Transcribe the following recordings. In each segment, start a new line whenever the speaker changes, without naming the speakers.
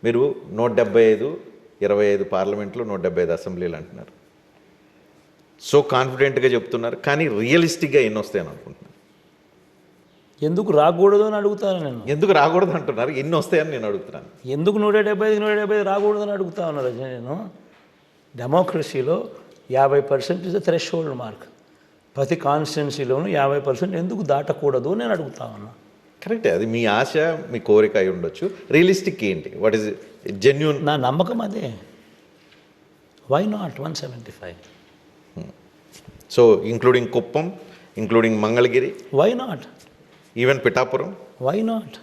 మీరు 175, 25 పార్లమెంట్లో 175 అసెంబ్లీలు అంటున్నారు. సో కాన్ఫిడెంట్గా చెప్తున్నారు, కానీ రియలిస్టిక్గా ఎన్ని వస్తాయని అనుకుంటున్నారు?
ఎందుకు రాకూడదు అని అడుగుతాను నేను.
ఎందుకు రాకూడదు అంటున్నారు, ఎన్ని వస్తాయని నేను అడుగుతున్నాను.
ఎందుకు 175 రాకూడదు అని అడుగుతా ఉన్నారు నేను. డెమోక్రసీలో 50% is the thresh hold mark. ప్రతి కాన్స్టిట్యున్సీలోనూ 50% ఎందుకు దాటకూడదు నేను అడుగుతా ఉన్నా.
కరెక్టే, అది మీ ఆశ, మీ కోరిక అయి ఉండొచ్చు. రియలిస్టిక్ ఏంటి? What is genuine?
నా నమ్మకం అదే. Why not 175?
So including Kuppam, including Mangalagiri,
why not?
Even Pithapuram,
why not?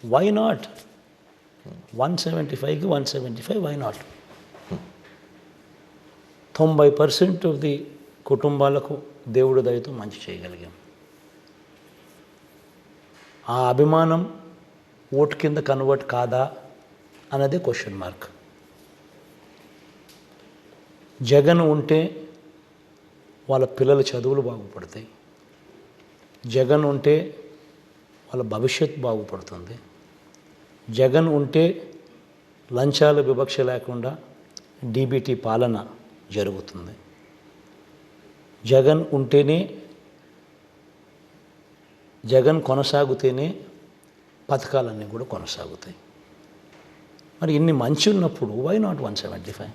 Why not? 175కి 175, వై నాట్? 90% ఆఫ్ ది కుటుంబాలకు దేవుడు దయతో మంచి చేయగలిగాం. ఆ అభిమానం ఓటు కింద కన్వర్ట్ కాదా అన్నదే క్వశ్చన్ మార్క్. జగన్ ఉంటే వాళ్ళ పిల్లల చదువులు బాగుపడతాయి, జగన్ ఉంటే వాళ్ళ భవిష్యత్తు బాగుపడుతుంది, జగన్ ఉంటే లంచాల వివక్ష లేకుండా డీబీటీ పాలన జరుగుతుంది, జగన్ ఉంటేనే, జగన్ కొనసాగితేనే పథకాలన్నీ కూడా కొనసాగుతాయి. మరి ఇన్ని మంచి ఉన్నప్పుడు వై నాట్ 175?